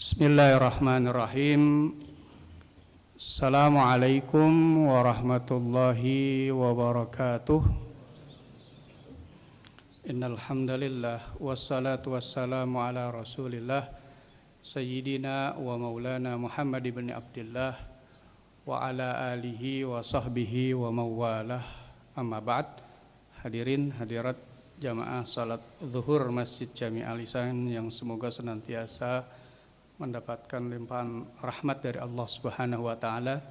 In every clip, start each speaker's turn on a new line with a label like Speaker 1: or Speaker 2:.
Speaker 1: Bismillahirrahmanirrahim. Assalamualaikum warahmatullahi wabarakatuh. Innal hamdalillah wassalatu wassalamu ala Rasulillah sayyidina wa maulana Muhammad ibn Abdullah wa ala alihi wa sahbihi wa mawalah. Amma ba'd. Hadirin hadirat jamaah salat zuhur Masjid Jami' Al-Ihsan yang semoga senantiasa mendapatkan limpahan rahmat dari Allah Subhanahu wa taala.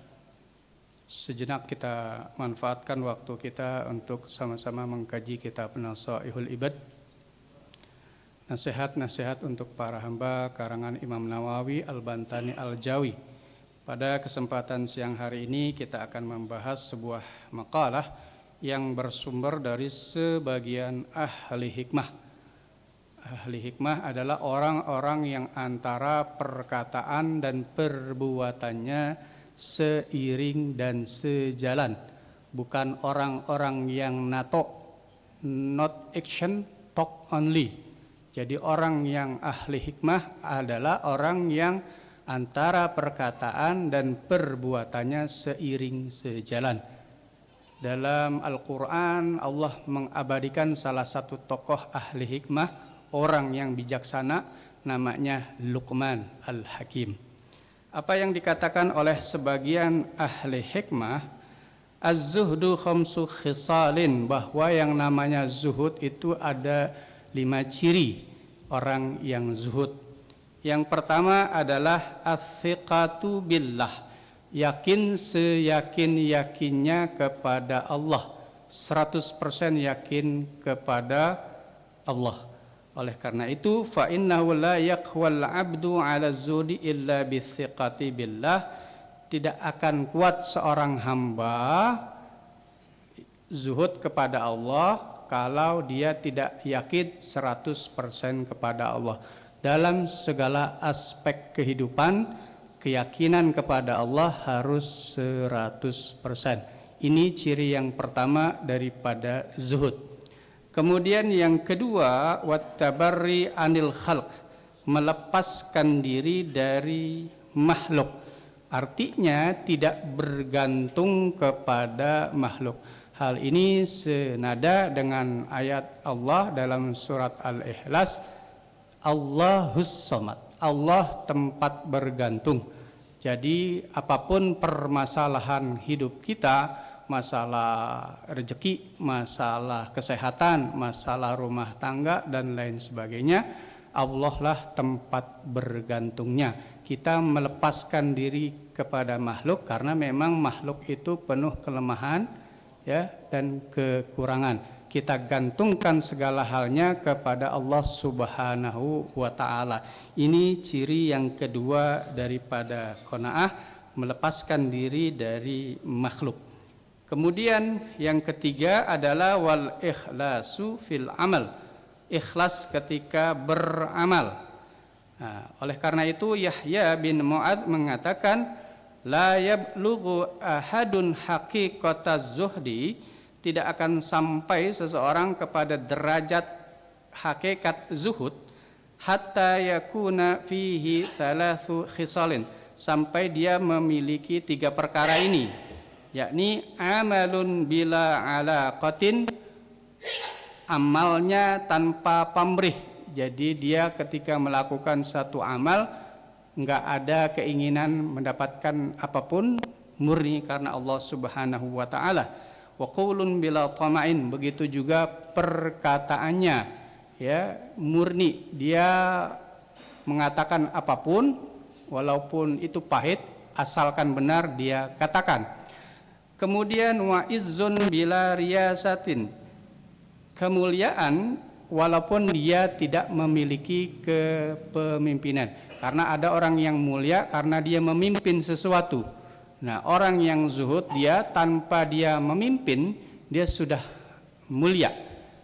Speaker 1: Sejenak kita manfaatkan waktu kita untuk sama-sama mengkaji kitab Nasaihul Ibad, nasihat-nasihat untuk para hamba karangan Imam Nawawi Al-Bantani Al-Jawi. Pada kesempatan siang hari ini kita akan membahas sebuah makalah yang bersumber dari sebagian ahli hikmah. Ahli hikmah adalah orang-orang yang antara perkataan dan perbuatannya seiring dan sejalan. Bukan orang-orang yang nato, not action, talk only. Jadi orang yang ahli hikmah adalah orang yang antara perkataan dan perbuatannya seiring sejalan. Dalam Al-Quran Allah mengabadikan salah satu tokoh ahli hikmah, orang yang bijaksana, namanya Luqman Al-Hakim. Apa yang dikatakan oleh sebagian ahli hikmah, az-zuhdu khamsu khisalin, bahwa yang namanya zuhud itu ada 5 ciri orang yang zuhud. Yang pertama adalah as-thiqatu billah, yakin seyakin-yakinnya kepada Allah, 100% yakin kepada Allah. Oleh karena itu, fa innahu la yaqwal 'abdu 'ala zuhdi illa bithiqati billah. Tidak akan kuat seorang hamba zuhud kepada Allah kalau dia tidak yakin 100% kepada Allah. Dalam segala aspek kehidupan, keyakinan kepada Allah harus 100%. Ini ciri yang pertama daripada zuhud. Kemudian yang kedua, wattabarri anil khalq, melepaskan diri dari makhluk. Artinya tidak bergantung kepada makhluk. Hal ini senada dengan ayat Allah dalam surat Al-Ikhlas, Allahus Samad, Allah tempat bergantung. Jadi apapun permasalahan hidup kita, masalah rezeki, masalah kesehatan, masalah rumah tangga dan lain sebagainya, Allah lah tempat bergantungnya. Kita melepaskan diri kepada makhluk karena memang makhluk itu penuh kelemahan ya dan kekurangan. Kita gantungkan segala halnya kepada Allah Subhanahu wa taala. Ini ciri yang kedua daripada qanaah, melepaskan diri dari makhluk. Kemudian yang ketiga adalah wal ikhlasu fil amal, ikhlas ketika beramal. Nah, oleh karena itu Yahya bin Mu'adz mengatakan, la yablughu ahadun haqiqataz zuhdi, tidak akan sampai seseorang kepada derajat hakikat zuhud hatta yakuna fihi thalathu khisalin, sampai dia memiliki 3 perkara ini, yakni amalun bila alaqatin, amalnya tanpa pamrih. Jadi dia ketika melakukan satu amal enggak ada keinginan mendapatkan apapun, murni karena Allah Subhanahu wa taala. Wa qaulun bila tama'in, begitu juga perkataannya ya murni, dia mengatakan apapun walaupun itu pahit, asalkan benar dia katakan. Kemudian wa izzun bila riyasatin, kemuliaan walaupun dia tidak memiliki kepemimpinan. Karena ada orang yang mulia karena dia memimpin sesuatu. Nah, orang yang zuhud dia tanpa dia memimpin dia sudah mulia.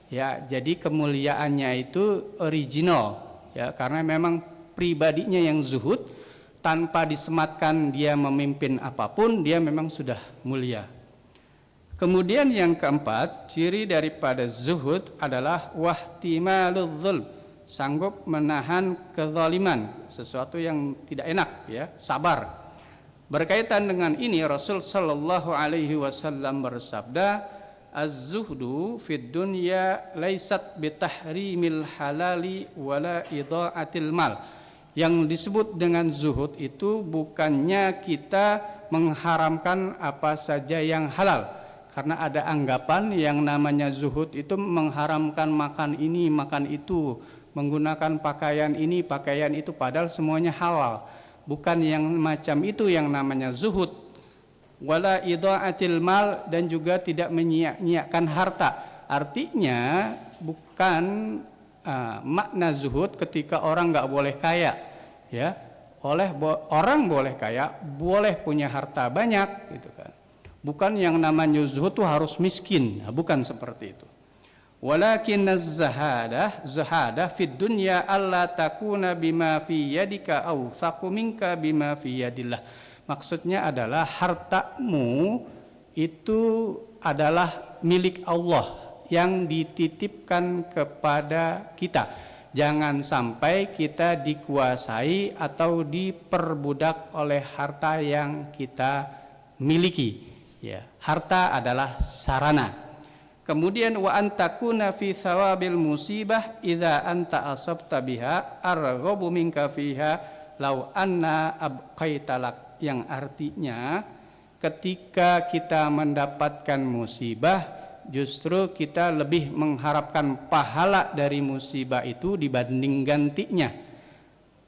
Speaker 1: Ya, jadi kemuliaannya itu original ya, karena memang pribadinya yang zuhud, tanpa disematkan dia memimpin apapun, dia memang sudah mulia. Kemudian yang keempat, ciri daripada zuhud adalah wahtimaludz zulm, sanggup menahan kezaliman, sesuatu yang tidak enak, ya, sabar. Berkaitan dengan ini Rasul sallallahu alaihi wasallam bersabda, az-zuhdu fid dunya laisat bitahrimil halali wala idha'atil mal. Yang disebut dengan zuhud itu bukannya kita mengharamkan apa saja yang halal, karena ada anggapan yang namanya zuhud itu mengharamkan makan ini, makan itu, menggunakan pakaian ini, pakaian itu, padahal semuanya halal. Bukan yang macam itu yang namanya zuhud. Wala idha'atil mal, dan juga tidak menyia-nyiakan harta. Artinya bukan makna zuhud ketika orang nggak boleh kaya, ya. Orang boleh kaya, boleh punya harta banyak, gitu kan. Bukan yang namanya zuhud itu harus miskin, bukan seperti itu. Walakin az-zahadah fid dunya alla takuna bima fi yadika aw saqu minka bima fi yadillah. Maksudnya adalah hartamu itu adalah milik Allah yang dititipkan kepada kita. Jangan sampai kita dikuasai atau diperbudak oleh harta yang kita miliki. Ya, harta adalah sarana. Kemudian wa antakuna fi thawabil musibah idza anta asabta biha arghabu minka fiha law anna abqaitalak, yang artinya ketika kita mendapatkan musibah justru kita lebih mengharapkan pahala dari musibah itu dibanding gantinya.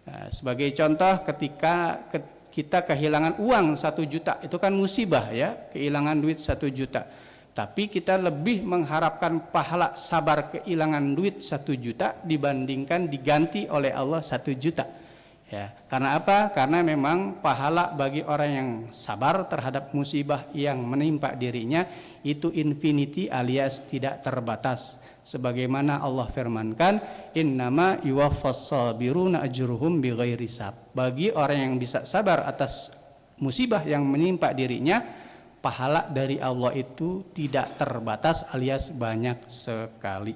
Speaker 1: Nah, sebagai contoh, ketika kita kehilangan uang 1 juta, itu kan musibah, ya, kehilangan duit 1 juta. Tapi kita lebih mengharapkan pahala sabar kehilangan duit 1 juta dibandingkan diganti oleh Allah 1 juta. Ya, karena apa? Karena memang pahala bagi orang yang sabar terhadap musibah yang menimpa dirinya itu infinity alias tidak terbatas. Sebagaimana Allah firmankan, innama yuwaffas sabiruna ajruhum bighairi hisab. Bagi orang yang bisa sabar atas musibah yang menimpa dirinya, pahala dari Allah itu tidak terbatas alias banyak sekali.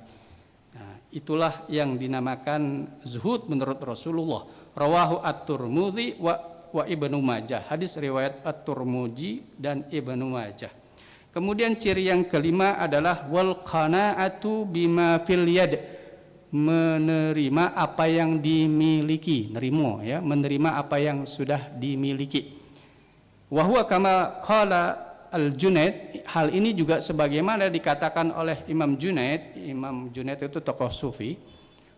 Speaker 1: Nah, itulah yang dinamakan zuhud menurut Rasulullah. Rawahu at-Tirmidzi wa Ibnu Majah. Hadis riwayat at-Tirmidzi dan Ibnu Majah. Kemudian ciri yang kelima adalah wal qanaatu bima fil yad, menerima apa yang dimiliki, nerimo, ya, menerima apa yang sudah dimiliki. Wa huwa kama qala al-Junaid, hal ini juga sebagaimana dikatakan oleh Imam Junaid. Imam Junaid itu tokoh sufi.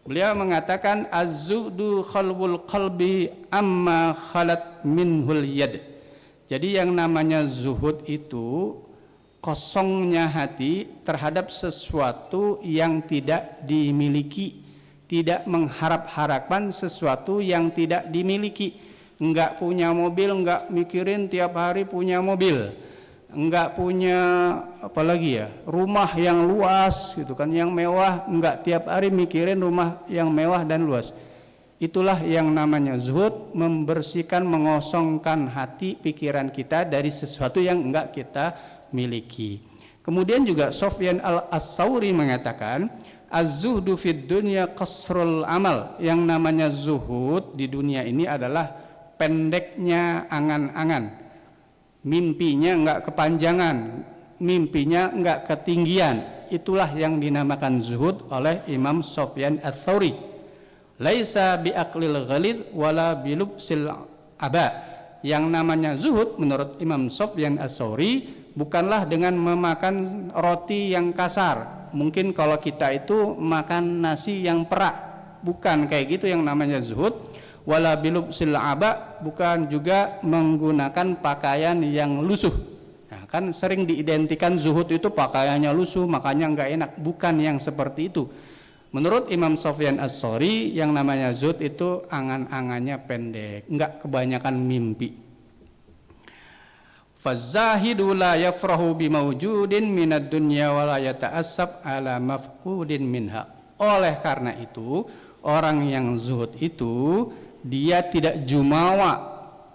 Speaker 1: Beliau mengatakan az-zuhdu khalwul qalbi amma khalat minhul yad. Jadi yang namanya zuhud itu kosongnya hati terhadap sesuatu yang tidak dimiliki, tidak mengharap-harapkan sesuatu yang tidak dimiliki. Enggak punya mobil, enggak mikirin tiap hari punya mobil. Enggak punya apalagi ya, rumah yang luas gitu kan, yang mewah, enggak tiap hari mikirin rumah yang mewah dan luas. Itulah yang namanya zuhud, membersihkan, mengosongkan hati pikiran kita dari sesuatu yang enggak kita miliki. Kemudian juga Sufyan al-Tsauri mengatakan az-zuhdu fid dunya qasrul amal. Yang namanya zuhud di dunia ini adalah pendeknya angan-angan. Mimpinya enggak kepanjangan, mimpinya enggak ketinggian. Itulah yang dinamakan zuhud oleh Imam Sufyan ats-Tsauri. Laisa biaqlil ghalid wala bilubsil aba. Yang namanya zuhud menurut Imam Sufyan ats-Tsauri bukanlah dengan memakan roti yang kasar. Mungkin kalau kita itu makan nasi yang perak, bukan kayak gitu yang namanya zuhud. Wala bilubsil aba, bukan juga menggunakan pakaian yang lusuh. Nah, kan sering diidentikan zuhud itu pakaiannya lusuh makanya enggak enak. Bukan yang seperti itu. Menurut Imam Sufyan ats-Tsauri, yang namanya zuhud itu angan-angannya pendek, enggak kebanyakan mimpi. Fazahidu la yafrahu bimawjudin minad dunya wa la yata'assab ala mafqudin minha. Oleh karena itu, orang yang zuhud itu dia tidak jumawa,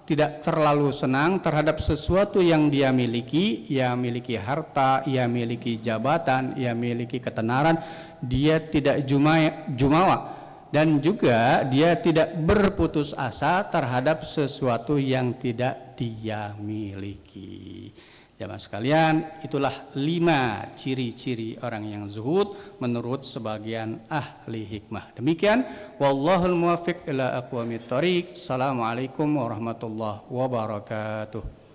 Speaker 1: tidak terlalu senang terhadap sesuatu yang dia miliki. Ia miliki harta, ia miliki jabatan, ia miliki ketenaran. Dia tidak jumawa. dan juga dia tidak berputus asa terhadap sesuatu yang tidak dia miliki. Jamaah sekalian, itulah 5 ciri-ciri orang yang zuhud menurut sebagian ahli hikmah. Demikian, wallahul muwaffiq ila aqwamit thoriq. Assalamualaikum warahmatullahi wabarakatuh.